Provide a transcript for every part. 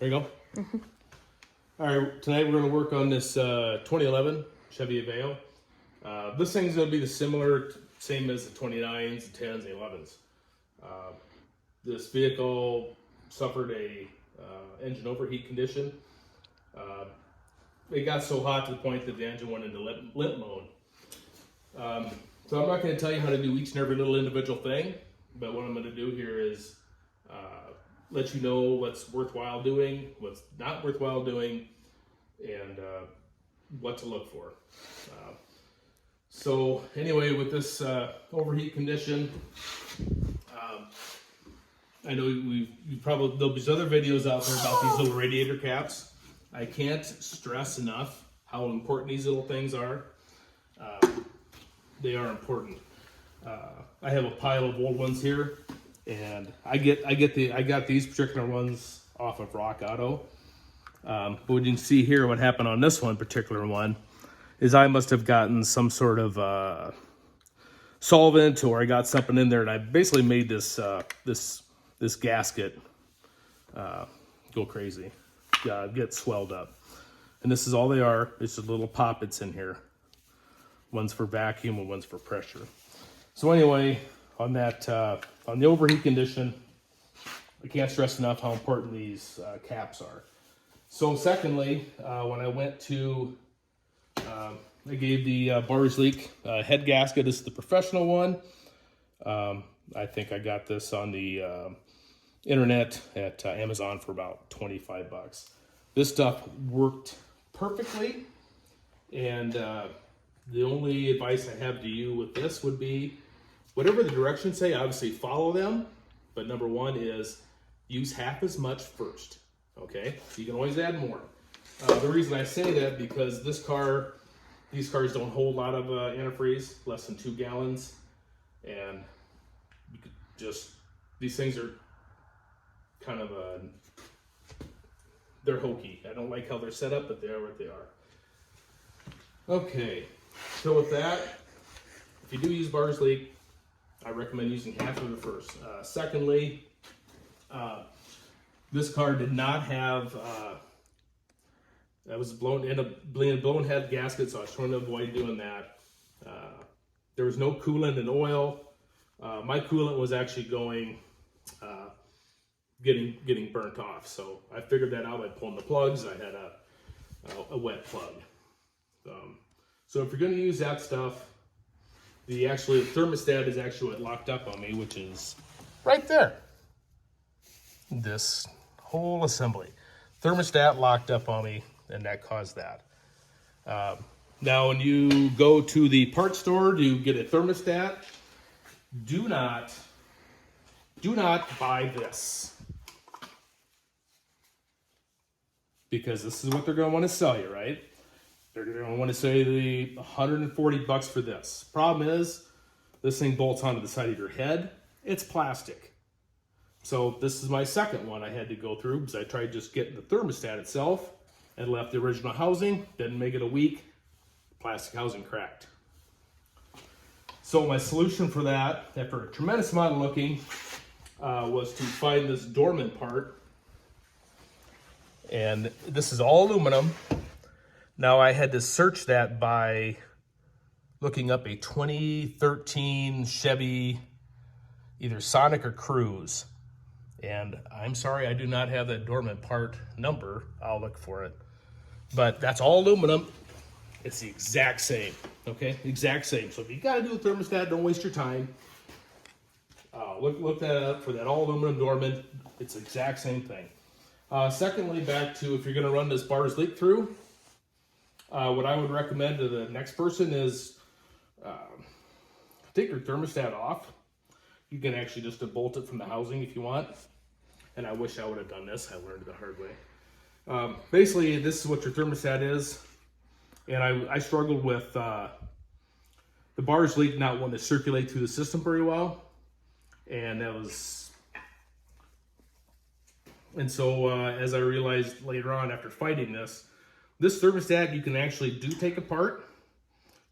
There you go. All right, tonight we're going to work on this 2011 Chevy Aveo. This thing's going to be the same as the 29s, the 10s, the 11s. This vehicle suffered a engine overheat condition. It got so hot to the point that the engine went into limp mode. So I'm not going to tell you how to do each and every little individual thing, but what I'm going to do here is let you know what's worthwhile doing, what's not worthwhile doing, and what to look for. So anyway, with this overheat condition, I know there'll be other videos out there about these little radiator caps. I can't stress enough how important these little things are. They are important. I have a pile of old ones here, and I got these particular ones off of Rock Auto. But what you can see here, what happened on this particular one, is I must have gotten some sort of solvent, or I got something in there, and I basically made this this gasket go crazy, get swelled up. And this is all they are. It's just little poppets in here. One's for vacuum and one's for pressure. So anyway, on that on the overheat condition, I can't stress enough how important these caps are. So secondly, when I went to, I gave the Bars Leak head gasket. This is the professional one. I think I got this on the internet at Amazon for about 25 bucks. This stuff worked perfectly, and the only advice I have to you with this would be, whatever the directions say, obviously follow them, but number one is use half as much first, okay? You can always add more. The reason I say that, because these cars don't hold a lot of antifreeze, less than 2 gallons, and you could these things are kind of they're hokey. I don't like how they're set up, but they are what they are. Okay, so with that, if you do use Bars Leak, I recommend using half of it first. Secondly, this car did not have, that was blown head gasket, so I was trying to avoid doing that. There was no coolant and oil. My coolant was actually getting burnt off, so I figured that out by pulling the plugs. I had a wet plug. So if you're going to use that stuff, the thermostat is actually what locked up on me, which is right there. This whole assembly. Thermostat locked up on me, and that caused that. Now, when you go to the parts store to get a thermostat, do not buy this, because this is what they're going to want to sell you, right? They're going to want to say the 140 bucks for this. Problem is, this thing bolts onto the side of your head. It's plastic. So this is my second one I had to go through, because I tried just getting the thermostat itself and left the original housing. Didn't make it a week. Plastic housing cracked. So my solution for that, after a tremendous amount of looking, was to find this Dorman part. And this is all aluminum. Now, I had to search that by looking up a 2013 Chevy, either Sonic or Cruise. And I'm sorry, I do not have that Dorman part number. I'll look for it. But that's all aluminum. It's the exact same, okay? Exact same. So if you got to do a thermostat, don't waste your time. Look that up for that all aluminum Dorman. It's the exact same thing. Secondly, back to if you're going to run this Bars Leak through, what I would recommend to the next person is take your thermostat off. You can actually just bolt it from the housing if you want. And I wish I would have done this. I learned it the hard way. Basically, this is what your thermostat is. And I struggled with the Bars Leak not wanting to circulate through the system very well. And so as I realized later on after fighting this thermostat you can actually take apart.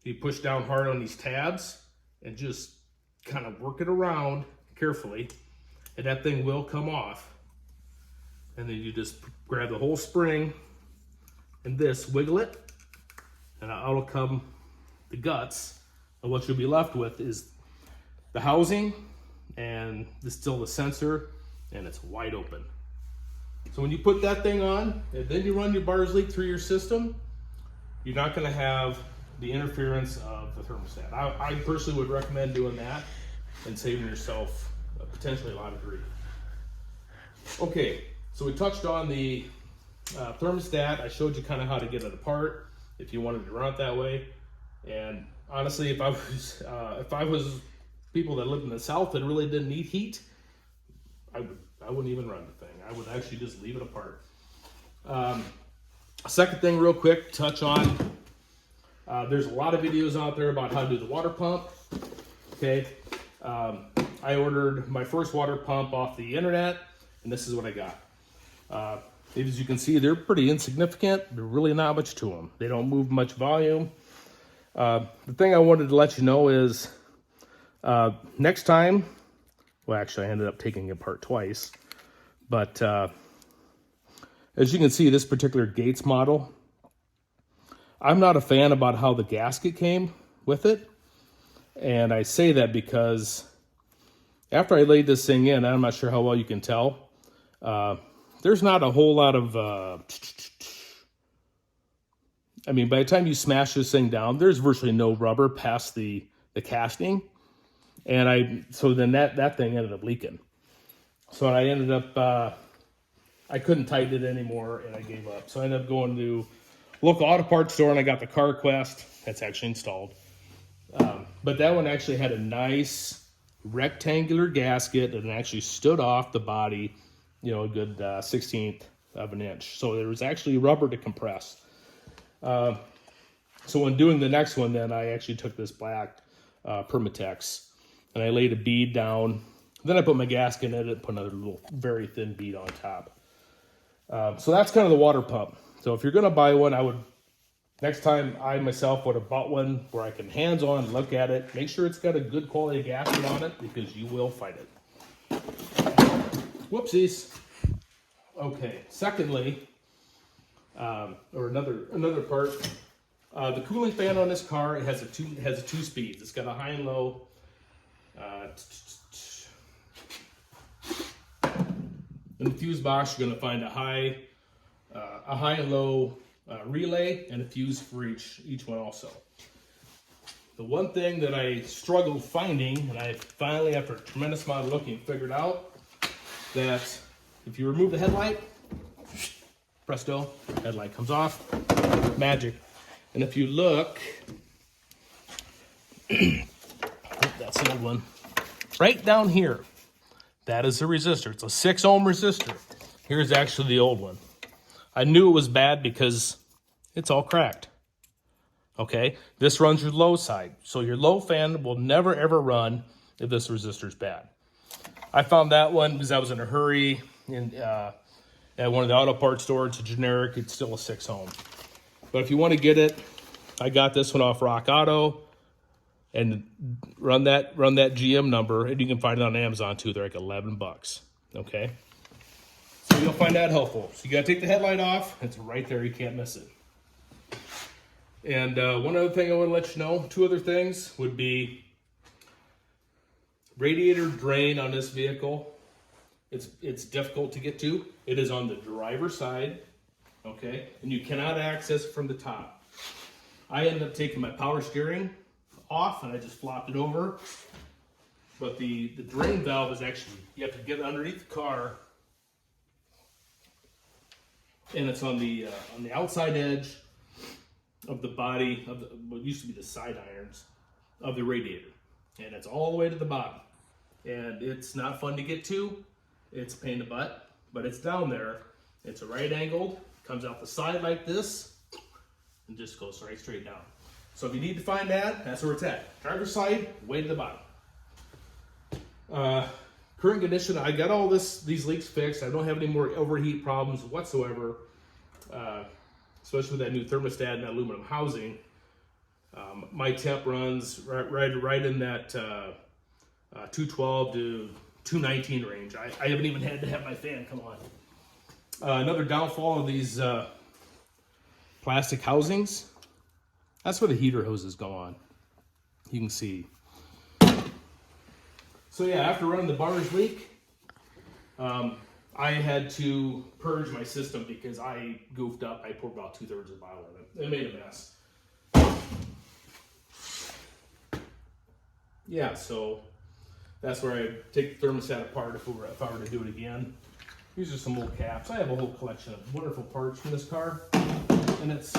You push down hard on these tabs and just kind of work it around carefully, and that thing will come off. and then you just grab the whole spring and this, wiggle it, and out will come the guts. And what you'll be left with is the housing and still the sensor, and it's wide open. So when you put that thing on and then you run your bars leak through your system, you're not going to have the interference of the thermostat. I personally would recommend doing that and saving yourself potentially a lot of grief. Okay, so we touched on the thermostat. I showed you kind of how to get it apart if you wanted to run it that way. And honestly, if I was people that lived in the South that really didn't need heat, I wouldn't even run the thing. I would actually just leave it apart. Second thing real quick, touch on, there's a lot of videos out there about how to do the water pump. Okay, I ordered my first water pump off the internet, and this is what I got. As you can see, they're pretty insignificant. There's really not much to them. They don't move much volume. The thing I wanted to let you know is next time, well, actually I ended up taking it apart twice, but as you can see, this particular Gates model, I'm not a fan about how the gasket came with it. And I say that because after I laid this thing in, I'm not sure how well you can tell, there's not a whole lot of, I mean, by the time you smash this thing down, there's virtually no rubber past the casting. And so then that thing ended up leaking. So I ended up, I couldn't tighten it anymore, and I gave up. So I ended up going to local auto parts store, and I got the CarQuest. That's actually installed. But that one actually had a nice rectangular gasket and actually stood off the body, you know, a good 1/16 of an inch. So there was actually rubber to compress. So when doing the next one, then I actually took this black Permatex, and I laid a bead down. Then I put my gasket in it and put another little very thin bead on top. So that's kind of the water pump. So if you're going to buy one, next time I myself would have bought one where I can hands-on look at it, make sure it's got a good quality gasket on it, because you will fight it. Whoopsies. Okay, secondly, or another part, the cooling fan on this car, it has two speeds. It's got a high and low. In the fuse box, you're going to find a high and low relay and a fuse for each one also. The one thing that I struggled finding, and I finally, after a tremendous amount of looking, figured out that if you remove the headlight, presto, headlight comes off, magic. And if you look, that's an old one, right down here, that is the resistor. It's a 6 ohm resistor. Here's actually the old one. I knew it was bad because it's all cracked. Okay, this runs your low side. So your low fan will never ever run if this resistor is bad. I found that one because I was in a hurry at one of the auto parts stores. It's a generic, it's still a 6 ohm. But if you want to get it, I got this one off Rock Auto, and run that GM number, and you can find it on Amazon too. They're like $11. Okay, so you'll find that helpful. So you got to take the headlight off. It's right there. You can't miss it. And one other thing I want to let you know, two other things would be radiator drain on this vehicle. It's difficult to get to. It is on the driver's side, okay, and you cannot access it from the top. I ended up taking my power steering off, and I just flopped it over. But the drain valve is actually, you have to get underneath the car, and it's on the outside edge of the body of what used to be the side irons of the radiator, and it's all the way to the bottom. And it's not fun to get to. It's a pain in the butt, but it's down there. It's a right angled, comes out the side like this, and just goes right straight down. So if you need to find that, that's where it's at. Driver's side, way to the bottom. Current condition, I got all these leaks fixed. I don't have any more overheat problems whatsoever, especially with that new thermostat and that aluminum housing. My temp runs right in that 212 to 219 range. I haven't even had to have my fan come on. Another downfall of these plastic housings, that's where the heater hoses go on. You can see. So yeah, after running the bars leak, I had to purge my system because I goofed up. I poured about 2/3 of the bottle in it. It made a mess. Yeah, so that's where I take the thermostat apart if I were to do it again. These are some old caps. I have a whole collection of wonderful parts from this car, and it's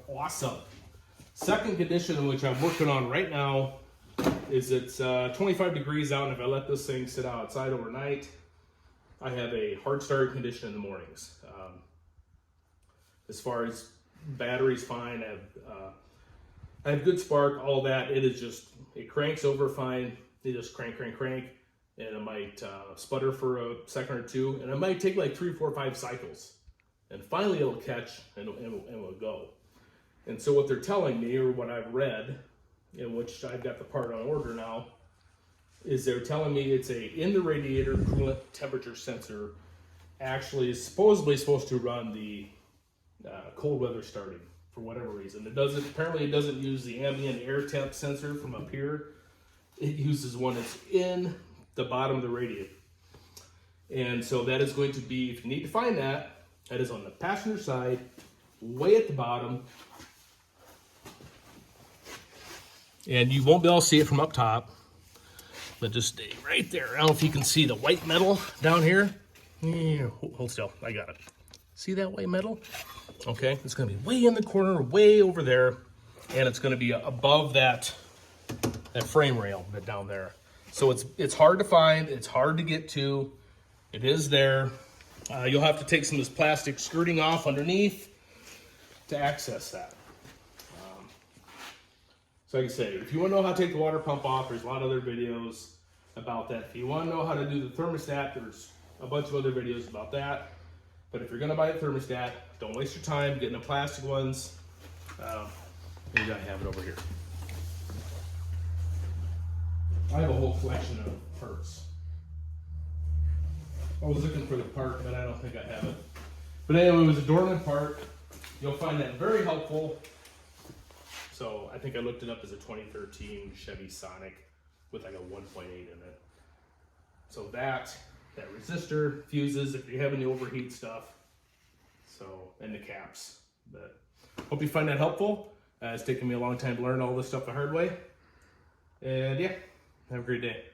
awesome. Second condition, which I'm working on right now, is it's 25 degrees out, and if I let this thing sit outside overnight, I have a hard start condition in the mornings. As far as battery's fine, I have good spark, all that. It is just, it cranks over fine. It just crank, and it might sputter for a second or two, and it might take like 3, 4, 5 cycles. And finally it'll catch and it'll go. And so what they're telling me, or what I've read, in which I've got the part on order now, is they're telling me it's in the radiator coolant temperature sensor actually is supposedly supposed to run the cold weather starting for whatever reason. Apparently it doesn't use the ambient air temp sensor from up here. It uses one that's in the bottom of the radiator. And so that is going to be, if you need to find that, that is on the passenger side, way at the bottom. And you won't be able to see it from up top, but just stay right there. I don't know if you can see the white metal down here. Yeah, hold still, I got it. See that white metal? Okay, it's gonna be way in the corner, way over there, and it's gonna be above that frame rail bit down there. So it's hard to find, it's hard to get to. It is there. You'll have to take some of this plastic skirting off underneath to access that. So like I say, if you want to know how to take the water pump off, there's a lot of other videos about that. If you want to know how to do the thermostat, there's a bunch of other videos about that. But if you're going to buy a thermostat, don't waste your time getting the plastic ones. Maybe I have it over here. I have a whole collection of parts. I was looking for the part, but I don't think I have it. But anyway, it was a Dorman part. You'll find that very helpful. So I think I looked it up as a 2013 Chevy Sonic with like a 1.8 in it. So that resistor, fuses, if you have any overheat stuff, so, and the caps. But hope you find that helpful. It's taken me a long time to learn all this stuff the hard way. And yeah, have a great day.